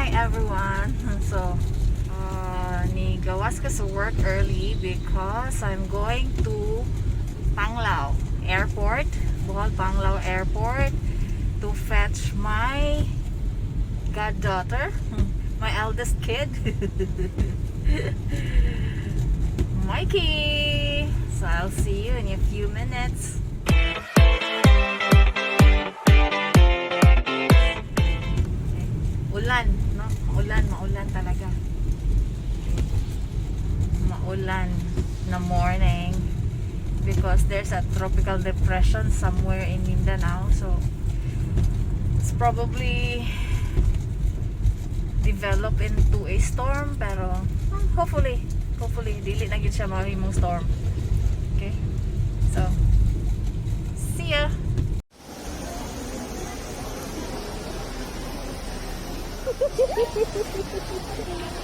Hi everyone. So, ni gawas ka sa work early because I'm going to Panglao Airport, Bawal Panglao Airport to fetch my goddaughter, my eldest kid, Mikee. So I'll see you in a few minutes. Ulan, no? Maulan talaga. Maulan na morning because there's a tropical depression somewhere in Mindanao, so it's probably develop into a storm, pero hopefully dili na gid siya mahimong storm. Okay? So, see ya.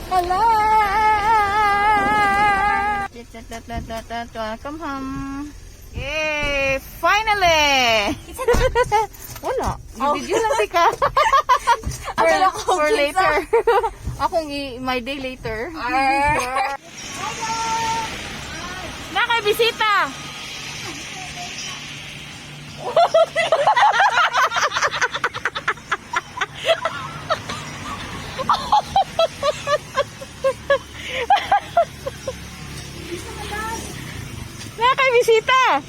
Hello! Welcome home. Yay! Finally! Wala. Video lang tika. for later. Akong my day later. Nakay bisita. Nakay bisita.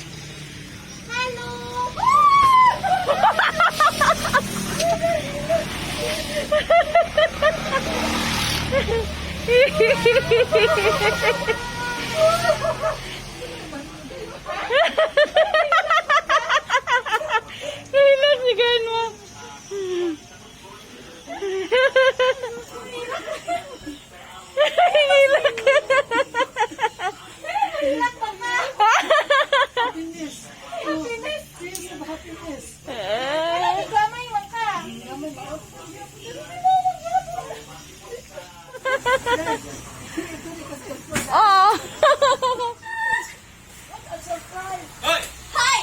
Hello! Hilang si Ganwa. Hilang. Hilak pa ba? Happiness. Happiness. Gamay mo ka. Oh. Hoy! Hi!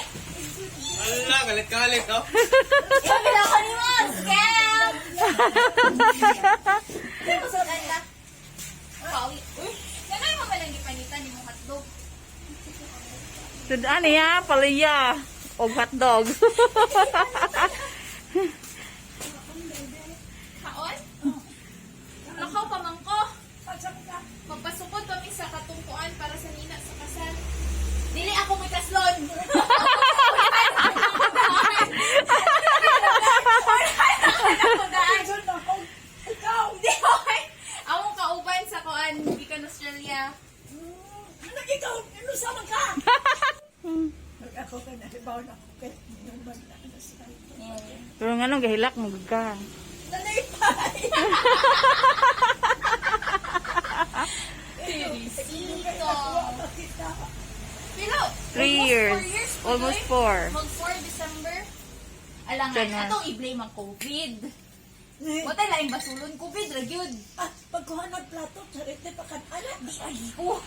Ala, galit-galit, no? Sabi na ako ni mo, scam! Ganda. Pawi. Nagay mo ba lang ipanitan ni mong hotdog? Tudaan niya, palaya. O hotdog. Kaon? Lakaw pa man ko. Magpasukod kami sa katungkuan para sa nina sa kasal. Dili ako may kaslon. Hindi ko ay. Among kauban sa kuan, gikan Australia. Ikaw, ano sama ka? Ako ka na, ibaw na ako kay Pero nga nung gahilak mo ka. Nalipay! Teresito. Pero, 3 years. Almost 4. Mag 4 December. Alangan, Ganun. atong i-blame ang COVID. Watay laing basulon, COVID, ragyod. Pagkuha ng plato, charite pa kan anak. Di ay ko.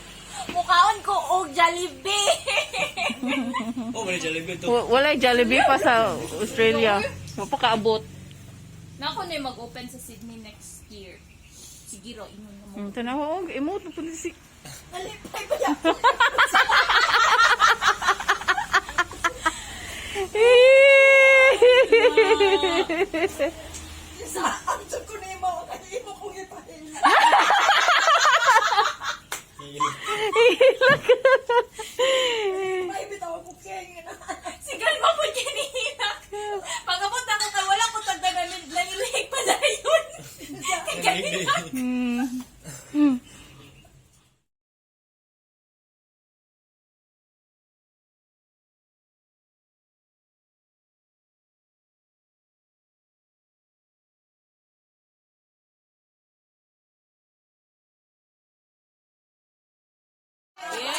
Mukhaon ko og Jollibee. Oh, may Jollibee to. Walay Jollibee pa sa Australia. Mapakaabot. Nako na mag-open sa Sydney next year. Siguro, ingon na mo. Tanaw, emote po si. Nalipay ba yan? Saan sa kunima o kanimo kong ipahin? May bitaw ako kaya Sigal mo po kanina. Pagkabot ako ka, wala ko tagdagan lang pala yun. Yay!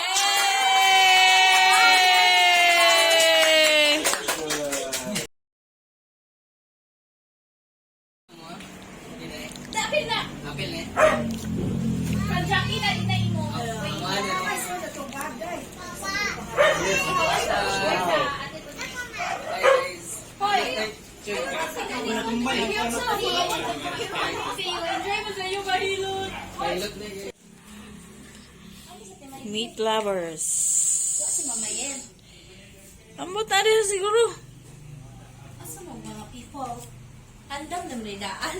Dapil na! Panjaki na rin na imo. Hoy! Meat lovers. Si mamayen. Ambot na rin siguro. Asa mo mga people? Andam na mridaan.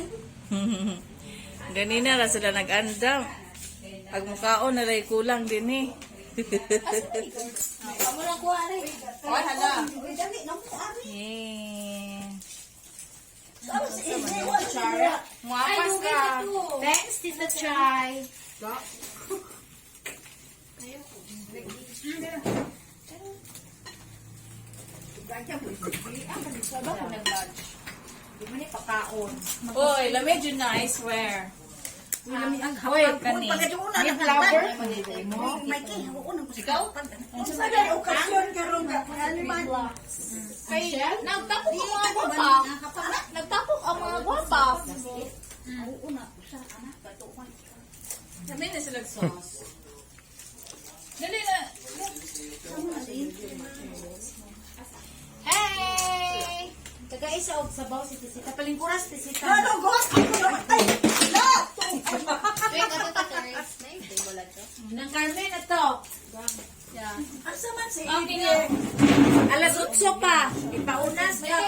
Ganina ra sila nag-andam. Pag mukhaon na rin kulang din eh. Kamu lang kuha rin. Ay, hala. Yeah. Muapas ka. Thanks, Tita Chay. Sabang mo nag-lunch. Di mo ni pakaon. Oy, lamig yun na, I swear. Hoy, kani. May flower? Mikee, ikaw? Sa dahil okasyon karong haliman. Kay, nagtapok ang mga gwapa. Nagtapok ang mga gwapa. Kami na sila sauce. Dali na. Hey! Taga-isa og sabaw si Tisita. Palingkuras, Tisita. Ano, gos? Ako naman. Ay! Wait, ato to, Terence. Table lang to. Nang Carmen, ato. Asa man si Okay Ede? na. Alas 8 pa. Ipaunas ka.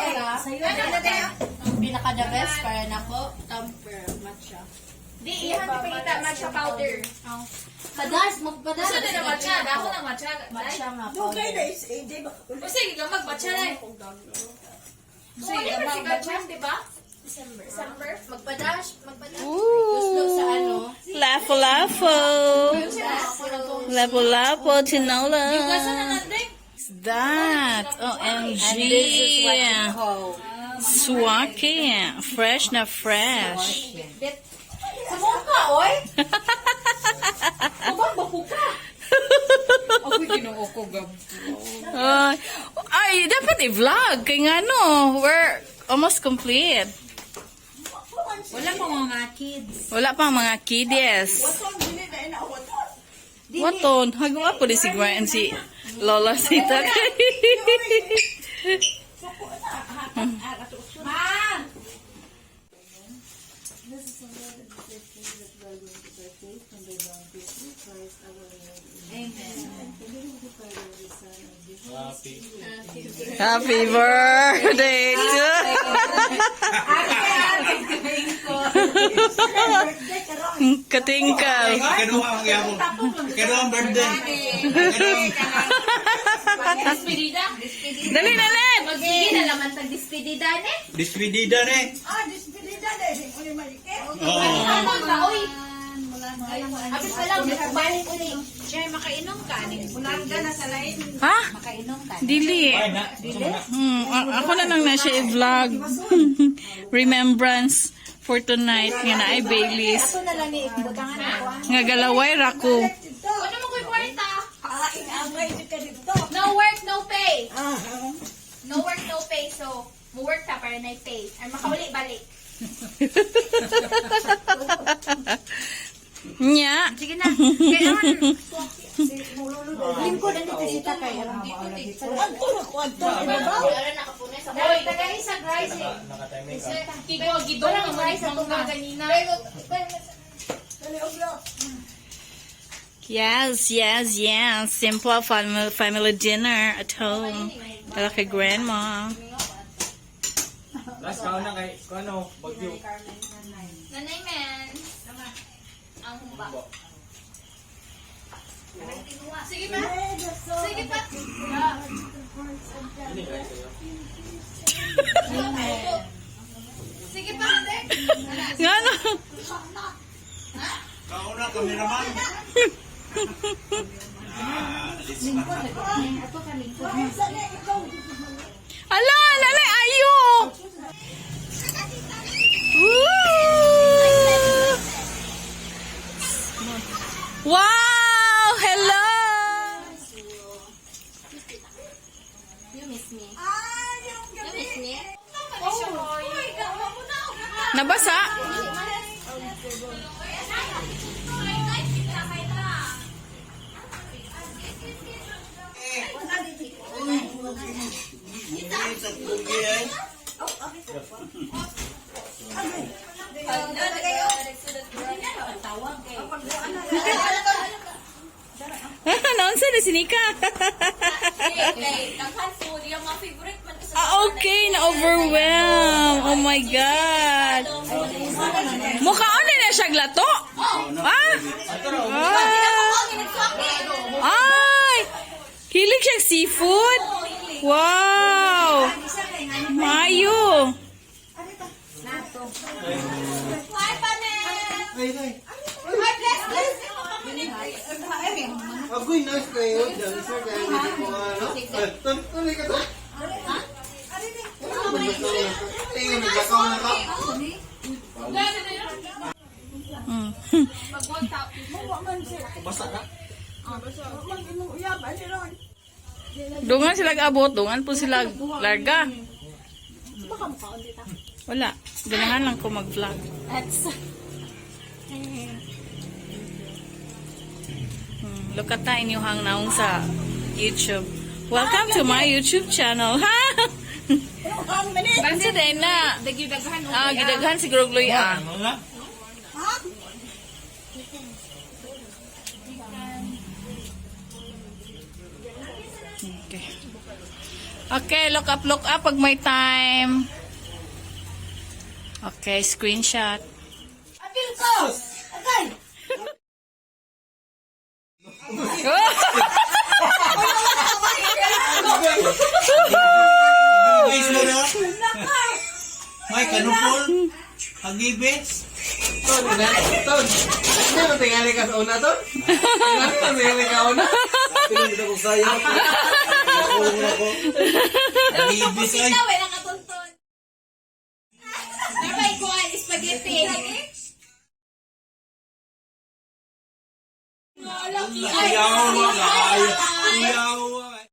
Sa'yo na tayo. Ang pinaka-the best para na ko, tamper, matcha. Di, ihan di pakita, matcha powder. Padas, magpadas. Gusto na matcha, dako ng matcha. Matcha nga po. Dugay na is Ede. O sige, gamag matcha na eh. Sige, gamag matcha, di ba? December. Magpadas, magpadas. Ooh. Sa ano? Lafo-lafo. Lafo-lafo, tinola. What's that? OMG. Swaki. Fresh na fresh. Sa mukha, oy! Abang, baku ka! Ako'y ginoo ko, gab. Ay, dapat i-vlog. Kaya nga no, we're almost complete. Wala pa mga kids. Wala pa mga kiddies. Watong dili na inawaton. Waton, hagawa po di si Gwen si Lola Sita. Ma! Happy birthday to Katingkal. Kaya ang birthday. Despedida? Dali na let. Sige na laman tag despedida ne? Despedida na eh. Despedida na. Uli Mikee. Oo. Ano ba, oy? Abis pa lang, balik uli. Siya, makainom ka. Ulang ka na sa lain. Ha? Makainom ka. Dili. Ako na lang na siya i-vlog. Remembrance for tonight nga na ay Baileys. Ito na lang ni Daghang ako. Nga galaway rako. Ano mo ko'y kwarta? Ingangay ka dito. No work, no pay. No work, no pay. So, mo work ka para na pay. Ay, makawali-balik. Nya. Sige na. Kailangan. Lingkod ang Tisita kayo. Kwanto na kwanto. Ibabaw. Wala nakapunay sa boy. Tagay sa rice eh. Gido ng rice at tunga ganina. Dali, oglo. Yes. Simple family dinner at home. Kala kay grandma. Last kaon na kay ano, bagyo. Nanay men. Ang humba. Sige pa. Sige pa. Sige pa. Nga no. Kaon na kami naman. Ala, lalay ayo. Wow! Hello! You miss me. Yung You miss me? Nabasa? Naon sa na sinika? Okay, na-overwhelm. Oh my God. Mukhaan na siya glato. Ah? Ay! Hilig siya seafood? Wow! Mayo! Agoy, nice kayo. Diyan, sir, kaya hindi ko ano. Tuloy ka to. Tingin, naglakaw na ka. Basta na. Dungan sila abot, dungan po sila larga. Wala, ganahan lang ko mag-vlog. Look at that inyuhang naong sa YouTube. Welcome to my YouTube channel. Ha? Bansa din na. Gidaghan siguro gloy ah. Ano na? Okay. Okay, look up pag may time. Okay, screenshot. Apil ko! Agay! Hagibis mo na? May kanupol? Hagibis? Ton. Ano mo tingali ka sa una, Ton? Ano mo tingali ka una? Tingin ko sa'yo. Hagibis ay. Nabay ko ang spaghetti. Iyaw ay. Iyaw ay.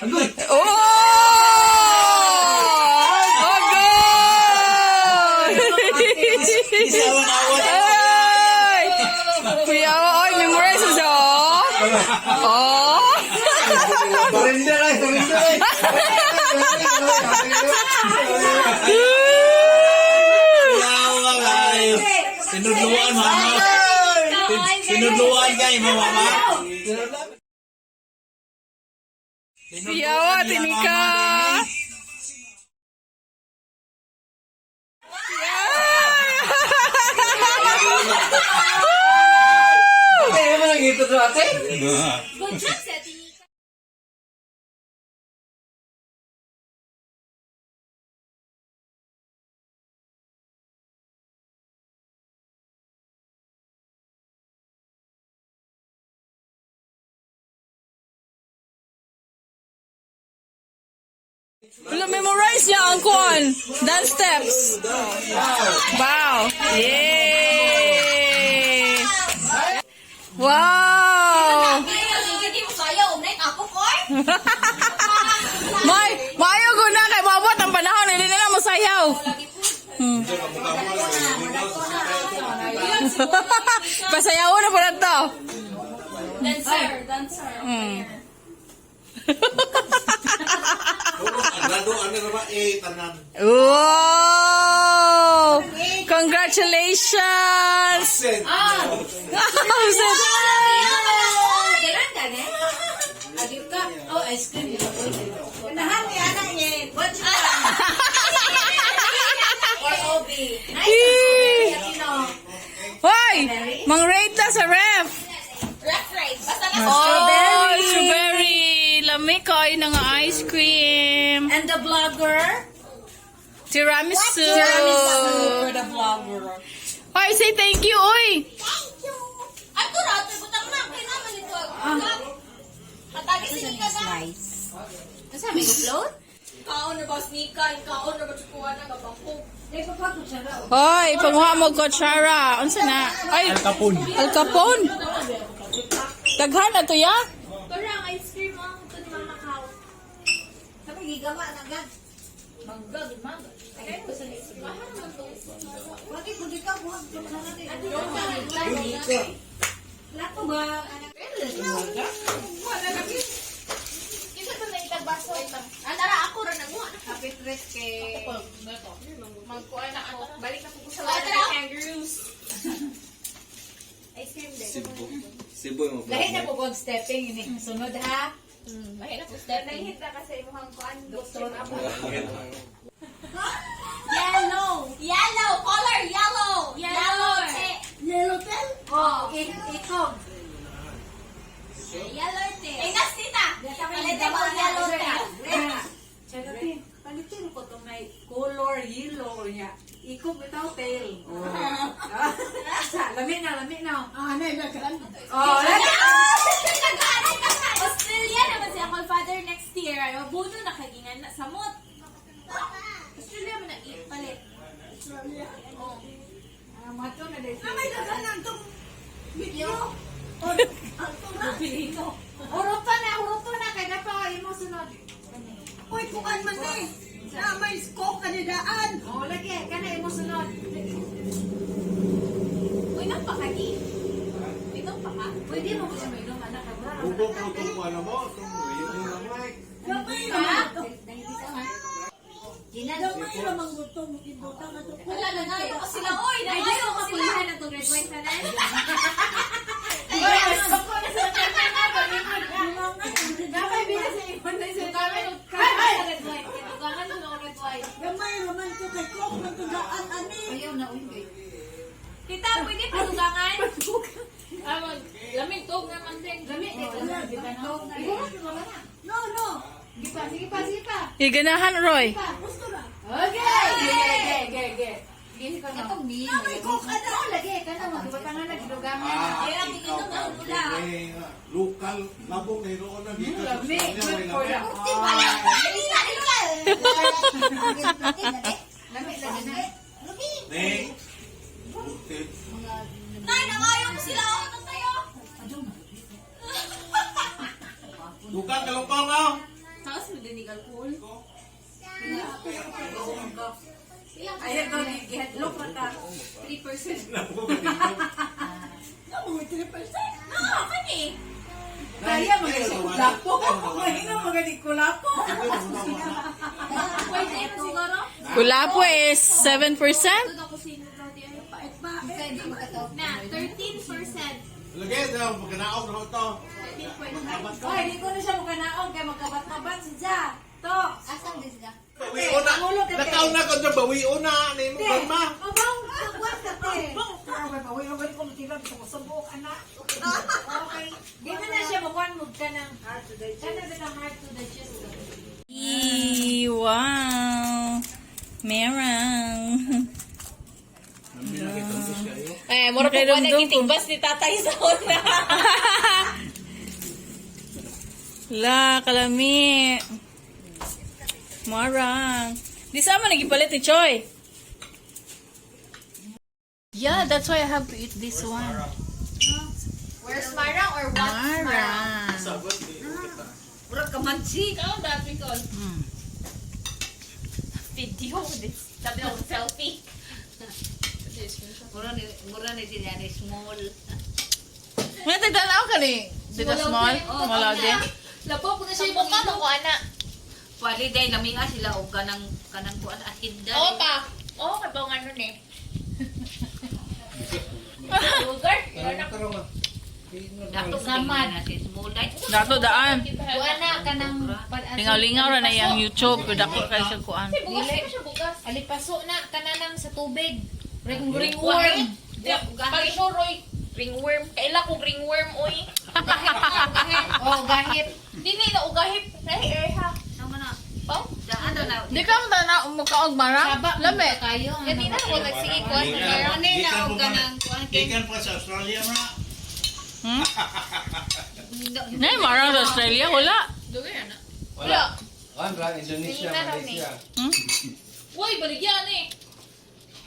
Agoy! Oh! Oh, good! Isawan-awan. Ay! Kuya, oy, memorize siya, oh! Oh! Surrender ay! Iyaw ay. Sinudluan mama. Sinudluan kay mama. Siyawa, tinika! Kaya mo nang ito to ate? Good job, Seti. Wala, memorize niya ang kuan. Dance steps. Wow. Yay! Wow! Hindi mo sayo, umnay ako ko. Mayo guna kay mabot ang panahon hindi na mo sayaw. Pasayaw na po na to. Dancer. Wow! Congratulations! Oh, ice cream. Nahan ni anak niya. What's up? Or OB. Hoy! Mang-rate na sa ref! Reference. Basta lang. Oh, strawberry! Lamig ko ng ice cream. And the vlogger? Tiramisu! For the vlogger. Hoy, say thank you, oy! Ay, kurot. Butang na. Kailangan ito. Matagi sinika ka. Kasi may upload? Kaon na ba snikan? Kaon na ba tsukuha na kabangkong? Hoy, panguha mo kutsara. Unsa na? Ay, Al Capone. Daghan na to ya? Parang ice cream ang ito ni Mama Kao. Sabi, gigawa na agad. Mangga, gimanga. Ay, ko sa nisigahan naman to. Lako ba? Isa to na itagbaso. Andara ako rin ang mga. Kapit rest kay... Magkuha na ako. Balik na po sa mga kangaroos. Ice cream din. Cebu mo. Lahi na po kong stepping ini. Sunod ha. Mahina po step. Nahihita kasi imuhang kuan. Doktor ako. Yellow! Yellow! Color yellow! Yellow! Yellow pen? Oh, ikog. Yellow tea! Eh, nas tita! Palitin mo yellow tea! Chagatin, palitin ko itong may color yellow niya. Ikog itaw tail. Lami na. Ah, na, nagkaroon. Oh, lami! Australia naman si Uncle Father next year. Mabuno na kagingan na samot. Australia mo na palit. Oh. Mato na din. May nagkaroon itong video. Pilino. Uruto na. Kaya na pa imo sunod. Uy, kukan man eh. Na may scope kanidaan. Oh, lagi. Kana imo sunod. Uy, nang pakagi. Itong paka. Pwede mo ko siya mainom, anak. Bubok mo itong ano mo. Itong Gamay naman. Gamay naman gutong ibutang na ito. Wala, nangayo ko sila. Uy, nangayo ko sila. na itong red wine sa nan. Dapat bila sa ibon na siya namin. Red wine. Tugangan mo ng red wine. Gamay naman ito kay Kok ng tugaan ani. Ayaw na, uy. Tita, pwede palugangan? Lamig tog naman din. Lamig. No. Sige pa. Iganahan, Roy. Gusto na. Okay. Gisi ko na. Na may Kok ana. Lagi ka na. Magbatangan na. Gilugangan na. Kaya ang tingin nung ang mula. Lokal, labong na inoon na dito sa Lamig. Australia, Good for may the... Lamig na. Ning, butit. Nay, nangayo ko sila. Ako nang tayo. Lokal ka lokal ka. Tapos mo dinig alcohol. Ayaw ko ni gihatlok pa ta. 3%. Na mo 3%. No, kani. Kaya mga siya kulapo. Mahina mga di kulapo. Pwede na siguro. Kulapo is 7%. Ito ako sino daw di ay pa. Pait pa. Na, 13%. Lagay na, magkanaog na ito. 13.5. Ay, di ko na siya magkanaon kaya magkabat-kabat siya. To. Asang din sila. Bawiyo na. Nakaw na ko dyan, bawiyo na. Ano yung kalma? Mabang, kagwat ka te. Pawin ko matila sa kusubok, anak. Okay. Di mo na siya makuhan mo ka ng heart to the chest. Sana ba ng heart to the chest? Wow. Merang. Eh, mura po Nakairamdam ba ko. nagitigbas ni tatay sa una? La, kalami. Marang. Di sama nagipalit ni Choy. Yeah, that's why I have to eat this one. Where's Marang or what's Marang? Marang. Murag kamansi. Ikaw dati ko. Video this. Sabi na selfie. Mura ni sila ni small. May tagdanaw ka ni. Dito small. Wala din. Lapo po na siya yung mukha ko, anak. Pwede dahil laminga sila o kanang kuan asin dahil. Oo pa. Oo, kabaw nga nun eh. Sugar? Dato samad na si small dahil. Dato daan. Kuan na kanang Lingaw-lingaw ra na yung YouTube. Dako kayo sa kuan. Kasi bukas na siya bukas. alipaso na kananang sa tubig. Ringworm. Pag-isoroy. Ringworm. Kaila kong ringworm, oy. Oh, gahit. Dini na ugahip. Nahi-erha. Sama na. Pao? Daan na. Di ka mo tanaw mukaog marang? Lami. Kayo. Gani na ako nagsige kuan na meron. Ano na og kanang kuan kay. Ikan pa sa Australia na. Nay, marang sa Australia. Wala. Dugay na. Wala. Wala, Indonesia, Tingnan na Malaysia. Uy, baligyan eh.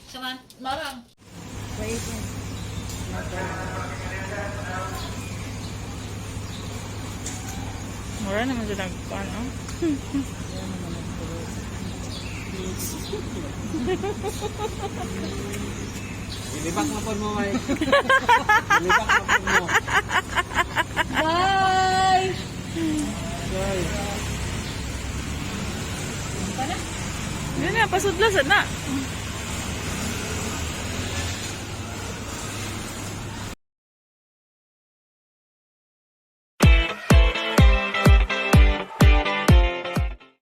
Saman. Marang. Mura naman sa nagkuan, oh. Ilibak mo po mo, May. Ilibak mo po mo. Bye! Yun na, pasudlasan na.